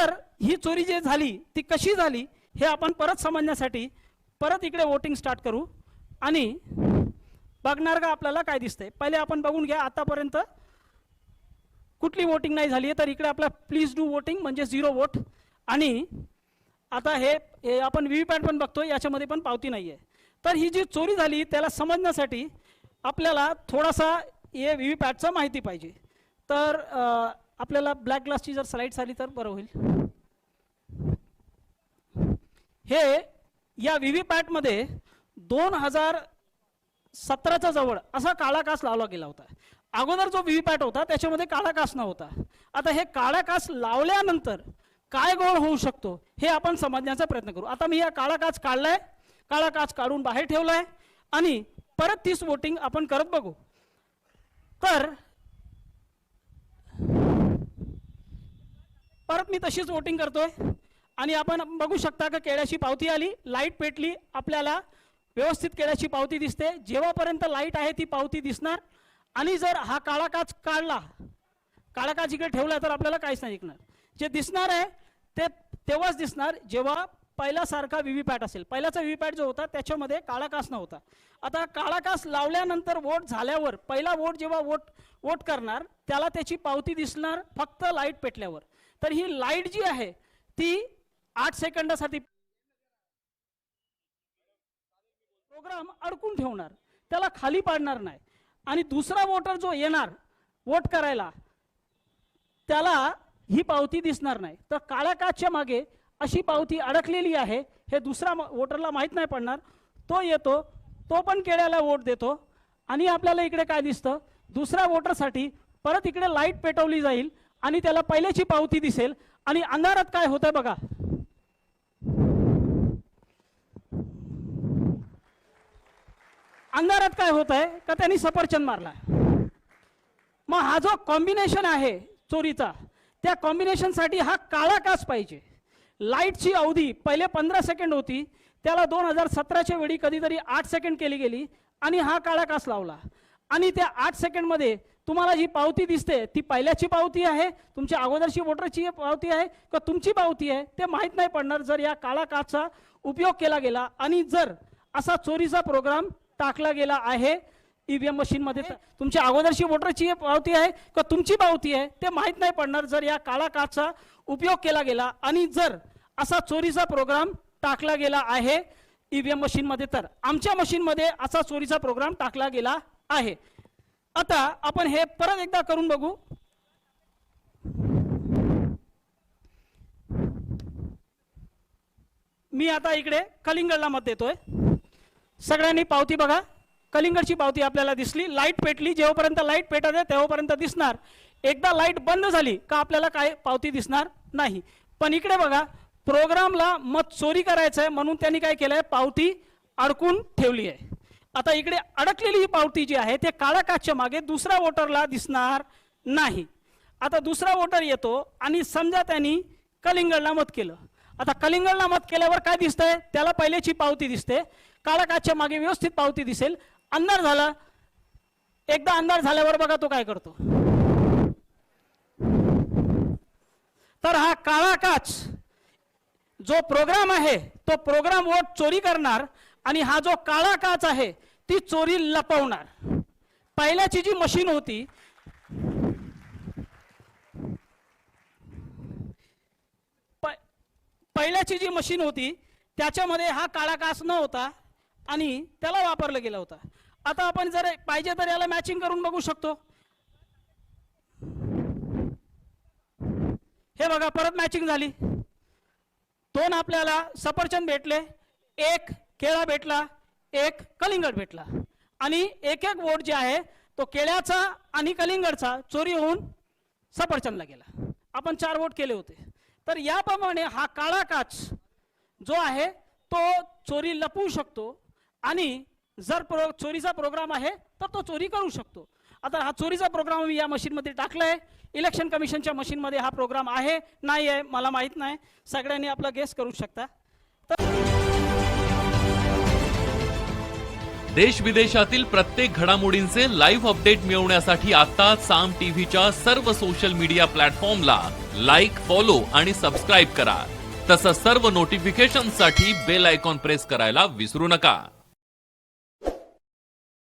तर ही चोरी जी झाली ती कशी झाली हे आपण परत समजण्यासाठी परत इकडे वोटिंग स्टार्ट करू आणि बघणार का आपल्याला काय दिसतंय. पहिले आपण बघून घ्या आतापर्यंत कुठली वोटिंग नाही झाली आहे. तर इकडे आपला प्लीज डू वोटिंग म्हणजे 0 वोट. आणि आता हे आपण व्हीव्हीपॅट पण बघतोय, याच्यामध्ये पण पावती नाही आहे. तर ही जी चोरी झाली त्याला समजण्यासाठी आपल्याला थोडासा हे व्हीव्हीपॅटचं माहिती पाहिजे. तर आपल्याला ब्लॅक ग्लासची जर स्लाइड्स आली तर बरं होईल. हे या व्हीव्हीपॅटमध्ये 2017च्या जवळ असा काळा काच लावला गेला होता. अगोदर जो व्हीव्हीपॅट होता त्याच्यामध्ये काळा काच नव्हता. आता हे काळा काच लावल्यानंतर काय गोळ होऊ शकतो हे आपण समजण्याचा प्रयत्न करू. आता मी हा काळा काच काढलाय, काळा काच काढून बाहेर ठेवलाय आणि परत तीच वोटिंग आपण करत बघू. तर परत मी तशीच वोटिंग करतोय आणि आपण बघू शकता की केळ्याची पावती आली, लाईट पेटली, आपल्याला व्यवस्थित केळ्याची पावती दिसते. जेव्हापर्यंत लाईट आहे ती पावती दिसणार. आणि जर हा काळा काच काढला, काळा काच इकडे ठेवला तर आपल्याला काहीच नाही दिसणार. जे दिसणार आहे ते तेव्हाच दिसणार जेव्हा पहिल्यासारखा व्हीव्हीपॅट असेल. पहिल्याचा व्हीव्हीपॅट जो होता त्याच्यामध्ये काळा काच नव्हता. आता काळा काच लावल्यानंतर वोट झाल्यावर पहिला वोट जेव्हा वोट करणार त्याला त्याची पावती दिसणार फक्त लाईट पेटल्यावर. तर ही लाईट जी आहे ती 8 सेकंदासाठी प्रोग्राम अडकून ठेवणार, त्याला खाली पाडणार नाही. आणि दुसरा वोटर जो येणार वोट करायला त्याला ही पावती दिसणार नाही. तर काळ्या काचच्या मागे अशी पावती अडकलेली आहे हे दुसरा वोटरला माहीत नाही पडणार. तो येतो, तो पण केळ्याला वोट देतो आणि आपल्याला इकडे काय दिसतं, दुसऱ्या वोटरसाठी परत इकडे लाईट पेटवली जाईल आणि त्याला पहिल्याची पावती दिसेल. आणि अंधारात काय होतंय बघा, अंधारात काय होत आहे का त्यांनी सफरचंद मारला. मग हा जो कॉम्बिनेशन आहे चोरीचा, त्या कॉम्बिनेशनसाठी हा काळा काच पाहिजे. लाईटची अवधी पहिले 15 सेकंड होती, त्याला 2017च्या वेळी कधीतरी 8 सेकंड केली गेली आणि हा काळा काच लावला. आणि त्या 8 सेकंडमध्ये तुम्हाला जी पावती दिसते ती पहिल्याची पावती आहे, तुमच्या अगोदरची वोटरची पावती आहे का तुमची पावती आहे ते माहीत नाही पडणार जर या काळा काचचा उपयोग केला गेला. आणि जर असा चोरीचा प्रोग्राम टाकला गेला आहे ईव्हीएम मशीन मध्ये, तुमच्या अगोदरची वोटरची पावती आहे का तुमची पावती आहे ते माहीत नाही पडणार जर या काळा काचचा उपयोग केला गेला. आणि जर असा चोरीचा प्रोग्राम टाकला गेला आहे ईव्हीएम मशीन मध्ये, तर आमच्या मशीन मध्ये असा चोरीचा प्रोग्राम टाकला गेला आहे. आता आपण हे परत एकदा करून बघू. मी आता इकडे कलिंगडला मत देतोय. सगळ्यांनी पावती बघा, कलिंगडची पावती आपल्याला दिसली, लाईट पेटली. जेव्हापर्यंत लाईट पेटत आहे तेव्हापर्यंत दिसणार. एकदा लाईट बंद झाली का आपल्याला काय पावती दिसणार नाही. पण इकडे बघा, प्रोग्रामला मत चोरी करायचं आहे म्हणून त्यांनी काय केलंय, पावती अडकून ठेवली आहे. आता इकडे अडकलेली ही पावती जी आहे ते काळ्या काचच्या मागे दुसऱ्या वोटरला दिसणार नाही. आता दुसरा वोटर येतो आणि समजा त्यांनी कलिंगडला मत केलं. आता कलिंगडला मत केल्यावर काय दिसतंय, त्याला पहिल्याची पावती दिसते, काळ्या काचच्या मागे व्यवस्थित पावती दिसेल. अंधार झाला, एकदा अंधार झाल्यावर बघा तो काय करतो. तर हा काळा काच जो प्रोग्राम आहे तो प्रोग्राम वोट चोरी करणार आणि हा जो काळा काच आहे ती चोरी लपवणार. पहिल्याची जी मशीन होती पहिल्याची जी मशीन होती त्याच्यामध्ये हा काळा काच नव्हता आणि त्याला वापरला गेला होता. आता आपण जर पाहिजे तर याला मॅचिंग करून बघू शकतो. हे बघा, परत मॅचिंग झाली. 2 आपल्याला सफरचंद भेटले, 1 केळा भेटला, 1 कलिंगड भेटला. आणि एक एक वोट जे आहे तो केळ्याचा आणि कलिंगडचा चोरी होऊन सफरचंदला गेला. आपण 4 वोट केले होते. तर याप्रमाणे हा काळा काच जो आहे तो चोरी लपवू शकतो आणि जर चोरीचा प्रोग्राम आहे तर तो चोरी करू शकतो. आता हा चोरीचा प्रोग्राम मी या मशीनमध्ये टाकलाय. इलेक्शन कमिशनच्या मशीनमध्ये हा प्रोग्राम आहे नाही आहे मला माहित नाही, सगळ्यांनी आपला गेस करू शकता. तर देश विदेशातील प्रत्येक घडामोडींचे लाईव्ह अपडेट मिळवण्यासाठी आता साम टीव्हीच्या सर्व सोशल मीडिया प्लॅटफॉर्मला लाईक, फॉलो आणि सबस्क्राईब करा. तसंच सर्व नोटिफिकेशनसाठी बेल आयकॉन प्रेस करायला विसरू नका.